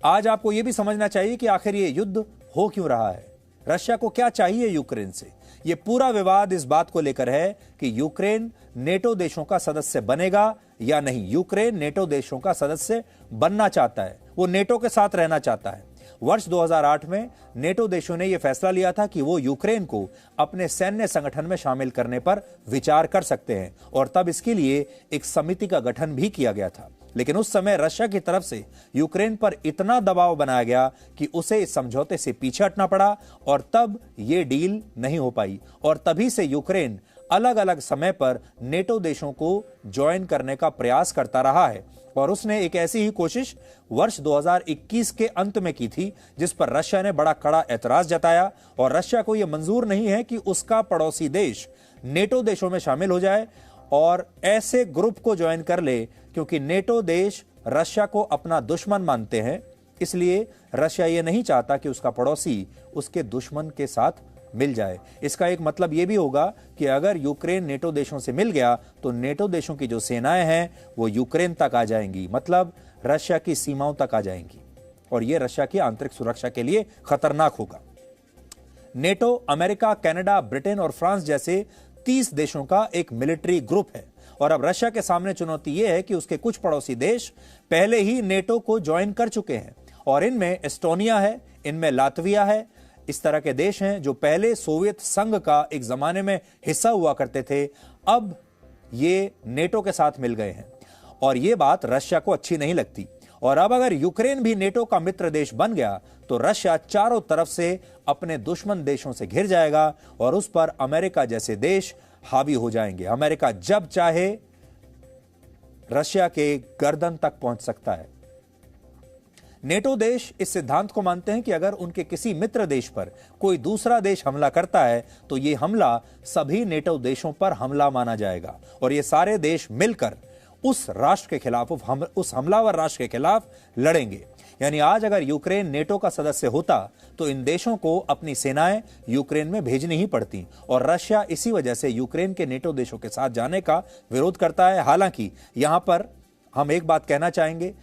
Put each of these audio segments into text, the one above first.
आज आपको यह भी समझना चाहिए कि आखिर ये युद्ध हो क्यों रहा है, रशिया को क्या चाहिए यूक्रेन से। यह पूरा विवाद इस बात को लेकर है कि यूक्रेन नेटो देशों का सदस्य बनेगा या नहीं। यूक्रेन नेटो देशों का सदस्य बनना चाहता है, वो नेटो के साथ रहना चाहता है। वर्ष 2008 में नेटो देशों ने यह फैसला लिया था कि वो यूक्रेन को अपने सैन्य संगठन में शामिल करने पर विचार कर सकते हैं और तब इसके लिए एक समिति का गठन भी किया गया था। लेकिन उस समय रशिया की तरफ से यूक्रेन पर इतना दबाव बनाया गया कि उसे इस समझौते से पीछे हटना पड़ा और तब यह डील नहीं हो पाई और तभी से यूक्रेन अलग अलग समय पर नेटो देशों को ज्वाइन करने का प्रयास करता रहा है। और उसने एक ऐसी ही कोशिश वर्ष 2021 के अंत में की थी, जिस पर रशिया ने बड़ा कड़ा ऐतराज जताया और रशिया को यह मंजूर नहीं है कि उसका पड़ोसी देश नेटो देशों में शामिल हो जाए और ऐसे ग्रुप को ज्वाइन कर ले, क्योंकि नेटो देश रशिया को अपना दुश्मन मानते हैं। इसलिए रशिया यह नहीं चाहता कि उसका पड़ोसी उसके दुश्मन के साथ मिल जाए। इसका एक मतलब यह भी होगा कि अगर यूक्रेन नेटो देशों से मिल गया तो नेटो देशों की जो सेनाएं हैं वो यूक्रेन तक आ जाएंगी, मतलब रशिया की सीमाओं तक आ जाएंगी और यह रशिया की आंतरिक सुरक्षा के लिए खतरनाक होगा। नेटो अमेरिका, कनाडा, ब्रिटेन और फ्रांस जैसे 30 देशों का एक मिलिट्री ग्रुप है और अब रशिया के सामने चुनौती यह है कि उसके कुछ पड़ोसी देश पहले ही नेटो को ज्वाइन कर चुके हैं और इनमें एस्टोनिया है, इनमें लातविया है। इस तरह के देश हैं जो पहले सोवियत संघ का एक जमाने में हिस्सा हुआ करते थे, अब ये नेटो के साथ मिल गए हैं और यह बात रशिया को अच्छी नहीं लगती। और अब अगर यूक्रेन भी नेटो का मित्र देश बन गया तो रशिया चारों तरफ से अपने दुश्मन देशों से घिर जाएगा और उस पर अमेरिका जैसे देश हावी हो जाएंगे। अमेरिका जब चाहे रशिया के गर्दन तक पहुंच सकता है। नेटो देश इस सिद्धांत को मानते हैं कि अगर उनके किसी मित्र देश पर कोई दूसरा देश हमला करता है तो यह हमला सभी नेटो देशों पर हमला माना जाएगा और ये सारे देश मिलकर उस राष्ट्र के खिलाफ, उस हमलावर राष्ट्र के खिलाफ लड़ेंगे। यानी आज अगर यूक्रेन नेटो का सदस्य होता तो इन देशों को अपनी सेनाएं यूक्रेन में भेजनी ही पड़ती और रशिया इसी वजह से यूक्रेन के नेटो देशों के साथ जाने का विरोध करता है। हालांकि यहां पर हम एक बात कहना चाहेंगे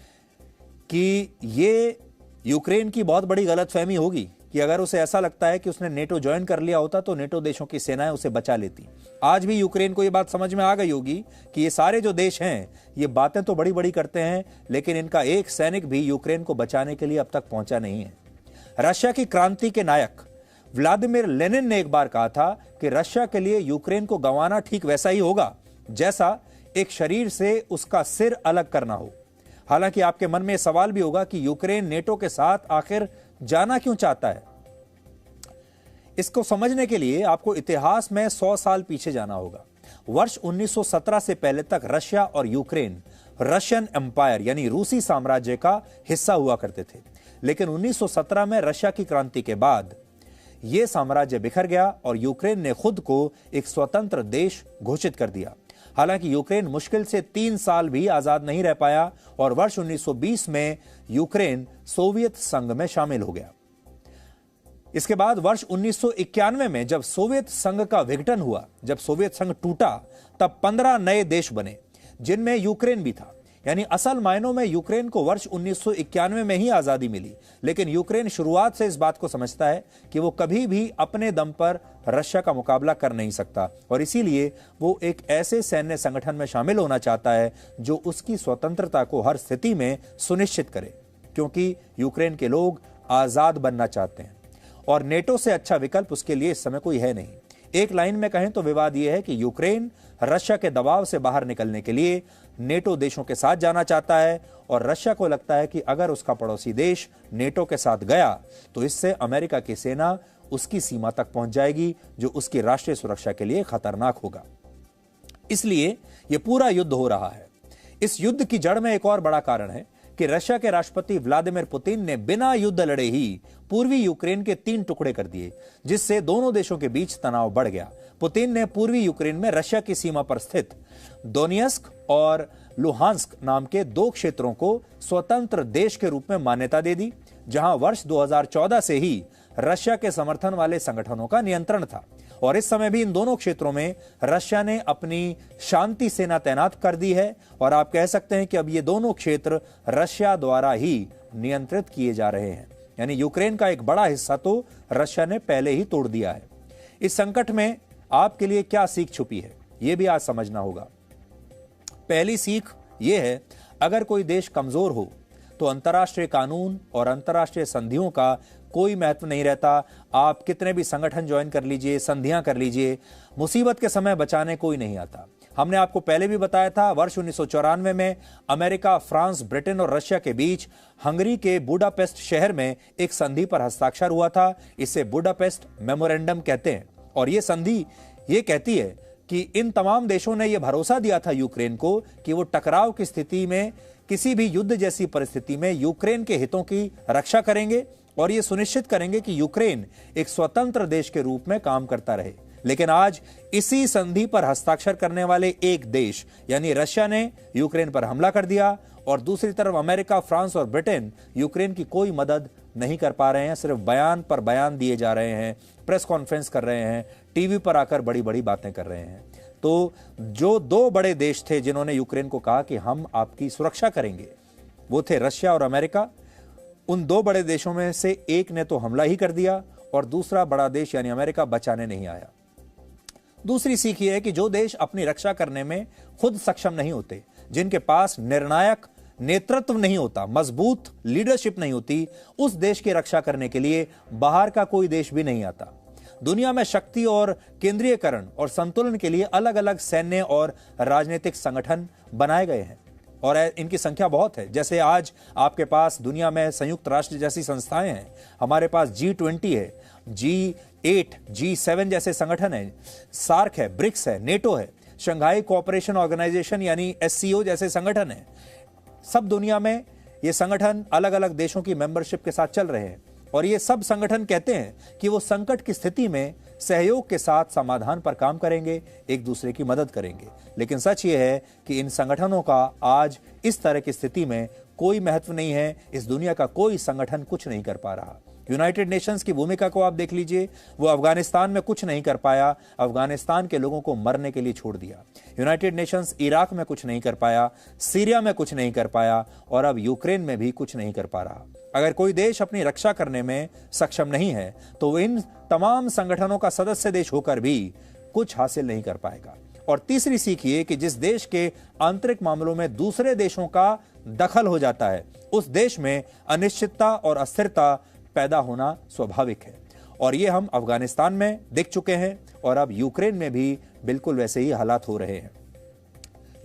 कि ये यूक्रेन की बहुत बड़ी गलतफहमी होगी कि अगर उसे ऐसा लगता है कि उसने नेटो ज्वाइन कर लिया होता तो नेटो देशों की सेनाएं उसे बचा लेती। आज भी यूक्रेन को यह बात समझ में आ गई होगी कि ये सारे जो देश हैं ये बातें तो बड़ी बड़ी करते हैं लेकिन इनका एक सैनिक भी यूक्रेन को बचाने के लिए अब तक पहुंचा नहीं है। रशिया की क्रांति के नायक व्लादिमीर लेनिन ने एक बार कहा था कि रशिया के लिए यूक्रेन को गंवाना ठीक वैसा ही होगा जैसा एक शरीर से उसका सिर अलग करना हो। हालांकि आपके मन में यह सवाल भी होगा कि यूक्रेन नेटो के साथ आखिर जाना क्यों चाहता है। इसको समझने के लिए आपको इतिहास में 100 साल पीछे जाना होगा। वर्ष 1917 से पहले तक रशिया और यूक्रेन रशियन एम्पायर यानी रूसी साम्राज्य का हिस्सा हुआ करते थे, लेकिन 1917 में रशिया की क्रांति के बाद यह साम्राज्य बिखर गया और यूक्रेन ने खुद को एक स्वतंत्र देश घोषित कर दिया। हालांकि यूक्रेन मुश्किल से 3 साल भी आजाद नहीं रह पाया और वर्ष 1920 में यूक्रेन सोवियत संघ में शामिल हो गया। इसके बाद वर्ष 1991 में जब सोवियत संघ का विघटन हुआ, जब सोवियत संघ टूटा, तब 15 नए देश बने जिनमें यूक्रेन भी था। यानी असल मायनों में यूक्रेन को वर्ष 1991 में ही आजादी मिली, लेकिन यूक्रेन शुरुआत से इस बात को समझता है कि वो कभी भी अपने दम पर रशिया का मुकाबला कर नहीं सकता और इसीलिए वो एक ऐसे सैन्य संगठन में शामिल होना चाहता है जो उसकी स्वतंत्रता को हर स्थिति में सुनिश्चित करे, क्योंकि यूक्रेन के लोग आजाद बनना चाहते हैं और नेटो से अच्छा विकल्प उसके लिए इस समय कोई है नहीं। एक लाइन में कहें तो विवाद यह है कि यूक्रेन रशिया के दबाव से बाहर निकलने के लिए नेटो देशों के साथ जाना चाहता है और रशिया को लगता है कि अगर उसका पड़ोसी देश नेटो के साथ गया तो इससे अमेरिका की सेना उसकी सीमा तक पहुंच जाएगी, जो उसकी राष्ट्रीय सुरक्षा के लिए खतरनाक होगा। इसलिए यह पूरा युद्ध हो रहा है। इस युद्ध की जड़ में एक और बड़ा कारण है कि रशिया के राष्ट्रपति व्लादिमीर पुतिन ने बिना युद्ध लड़े ही पूर्वी यूक्रेन के 3 टुकड़े कर दिए, जिससे दोनों देशों के बीच तनाव बढ़ गया। पुतिन ने पूर्वी यूक्रेन में रशिया की सीमा पर स्थित दोनेत्स्क और लुहांस्क नाम के 2 क्षेत्रों को स्वतंत्र देश के रूप में मान्यता दे दी, जहां वर्ष 2014 से ही रशिया के समर्थन वाले संगठनों का नियंत्रण था और इस समय भी इन दोनों क्षेत्रों में रशिया ने अपनी शांति सेना तैनात कर दी है और आप कह सकते हैं कि अब ये दोनों क्षेत्र रशिया द्वारा ही नियंत्रित किए जा रहे हैं। यानी यूक्रेन का एक बड़ा हिस्सा तो रशिया ने पहले ही तोड़ दिया है। इस संकट में आपके लिए क्या सीख छुपी है, यह भी आज समझना होगा। पहली सीख यह है, अगर कोई देश कमजोर हो तो अंतर्राष्ट्रीय कानून और अंतर्राष्ट्रीय संधियों का कोई महत्व नहीं रहता। आप कितने भी संगठन ज्वाइन कर लीजिए, संधियां कर लीजिए, मुसीबत के समय बचाने कोई नहीं आता। हमने आपको पहले भी बताया था, वर्ष 1994 में अमेरिका, फ्रांस, ब्रिटेन और रशिया के बीच हंगरी के बुडापेस्ट शहर में एक संधि पर हस्ताक्षर हुआ था। इसे बुडापेस्ट मेमोरेंडम कहते हैं। और यह संधि यह कहती है कि इन तमाम देशों ने यह भरोसा दिया था यूक्रेन को कि वो टकराव की स्थिति में, किसी भी युद्ध जैसी परिस्थिति में यूक्रेन के हितों की रक्षा करेंगे और यह सुनिश्चित करेंगे कि यूक्रेन एक स्वतंत्र देश के रूप में काम करता रहे। लेकिन आज इसी संधि पर हस्ताक्षर करने वाले एक देश यानी रशिया ने यूक्रेन पर हमला कर दिया और दूसरी तरफ अमेरिका, फ्रांस और ब्रिटेन यूक्रेन की कोई मदद नहीं कर पा रहे हैं। सिर्फ बयान पर बयान दिए जा रहे हैं, प्रेस कॉन्फ्रेंस कर रहे हैं, टीवी पर आकर बड़ी बड़ी बातें कर रहे हैं। तो जो दो बड़े देश थे जिन्होंने यूक्रेन को कहा कि हम आपकी सुरक्षा करेंगे, वो थे रशिया और अमेरिका। उन दो बड़े देशों में से एक ने तो हमला ही कर दिया और दूसरा बड़ा देश यानी अमेरिका बचाने नहीं आया। दूसरी सीख यह है कि जो देश अपनी रक्षा करने में खुद सक्षम नहीं होते, जिनके पास निर्णायक नेतृत्व नहीं होता, मजबूत लीडरशिप नहीं होती, उस देश की रक्षा करने के लिए बाहर का कोई देश भी नहीं आता। दुनिया में शक्ति और केंद्रीयकरण और संतुलन के लिए अलग अलग सैन्य और राजनीतिक संगठन बनाए गए हैं और इनकी संख्या बहुत है। जैसे आज आपके पास दुनिया में संयुक्त राष्ट्र जैसी संस्थाएं हैं, हमारे पास G20 है, G8, G7 जैसे संगठन है, सार्क है, ब्रिक्स है, नेटो है, शंघाई कोऑपरेशन ऑर्गेनाइजेशन यानी SCO जैसे संगठन है। सब दुनिया में ये संगठन अलग अलग देशों की मेंबरशिप के साथ चल रहे हैं और ये सब संगठन कहते हैं कि वो संकट की स्थिति में सहयोग के साथ समाधान पर काम करेंगे, एक दूसरे की मदद करेंगे। लेकिन सच ये है कि इन संगठनों का आज इस तरह की स्थिति में कोई महत्व नहीं है। इस दुनिया का कोई संगठन कुछ नहीं कर पा रहा। यूनाइटेड नेशंस की भूमिका को आप देख लीजिए, वो अफगानिस्तान में कुछ नहीं कर पाया, अफगानिस्तान के लोगों को मरने के लिए छोड़ दिया। यूनाइटेड नेशंस इराक में कुछ नहीं कर पाया, सीरिया में कुछ नहीं कर पाया और अब यूक्रेन में भी कुछ नहीं कर पा रहा। अगर कोई देश अपनी रक्षा करने में सक्षम नहीं है तो इन तमाम संगठनों का सदस्य देश होकर भी कुछ हासिल नहीं कर पाएगा। और तीसरी सीख ये कि जिस देश के आंतरिक मामलों में दूसरे देशों का दखल हो जाता है, उस देश में अनिश्चितता और अस्थिरता पैदा होना स्वाभाविक है। और ये हम अफगानिस्तान में देख चुके हैं और अब यूक्रेन में भी बिल्कुल वैसे ही हालात हो रहे हैं।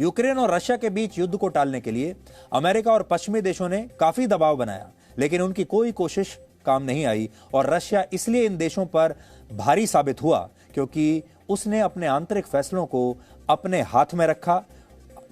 यूक्रेन और रशिया के बीच युद्ध को टालने के लिए अमेरिका और पश्चिमी देशों ने काफी दबाव बनाया, लेकिन उनकी कोई कोशिश काम नहीं आई और रशिया इसलिए इन देशों पर भारी साबित हुआ क्योंकि उसने अपने आंतरिक फैसलों को अपने हाथ में रखा,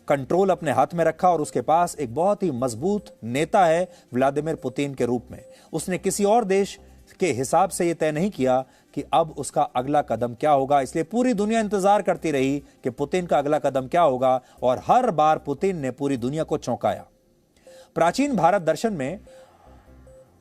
कंट्रोल अपने हाथ में रखा और उसके पास एक बहुत ही मजबूत नेता है व्लादिमीर पुतिन के रूप में। उसने किसी और देश के हिसाब से यह तय नहीं किया कि अब उसका अगला कदम क्या होगा, इसलिए पूरी दुनिया इंतजार करती रही कि पुतिन का अगला कदम क्या होगा और हर बार पुतिन ने पूरी दुनिया को चौंकाया। प्राचीन भारत दर्शन में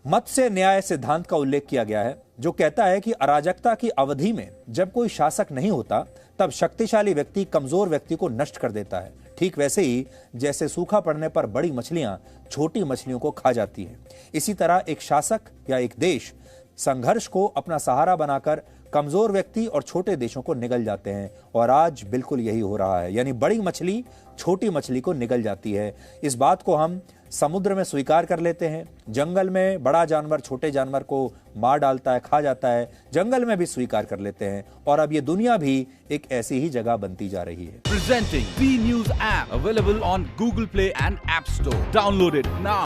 मत्स्य न्याय सिद्धांत का उल्लेख किया गया है, जो कहता है कि अराजकता की अवधि में जब कोई शासक नहीं होता तब शक्तिशाली व्यक्ति कमजोर व्यक्ति को नष्ट कर देता है। ठीक वैसे ही जैसे सूखा पड़ने पर बड़ी मछलियां छोटी मछलियों को खा जाती हैं, इसी तरह एक शासक या एक देश संघर्ष को अपना सहारा बनाकर कमजोर व्यक्ति और छोटे देशों को निगल जाते हैं और आज बिल्कुल यही हो रहा है। यानी बड़ी मछली छोटी मछली को निगल जाती है। इस बात को हम समुद्र में स्वीकार कर लेते हैं, जंगल में बड़ा जानवर छोटे जानवर को मार डालता है, खा जाता है, जंगल में भी स्वीकार कर लेते हैं और अब ये दुनिया भी एक ऐसी ही जगह बनती जा रही है। Presenting V News app available on Google Play and App Store. Download it now.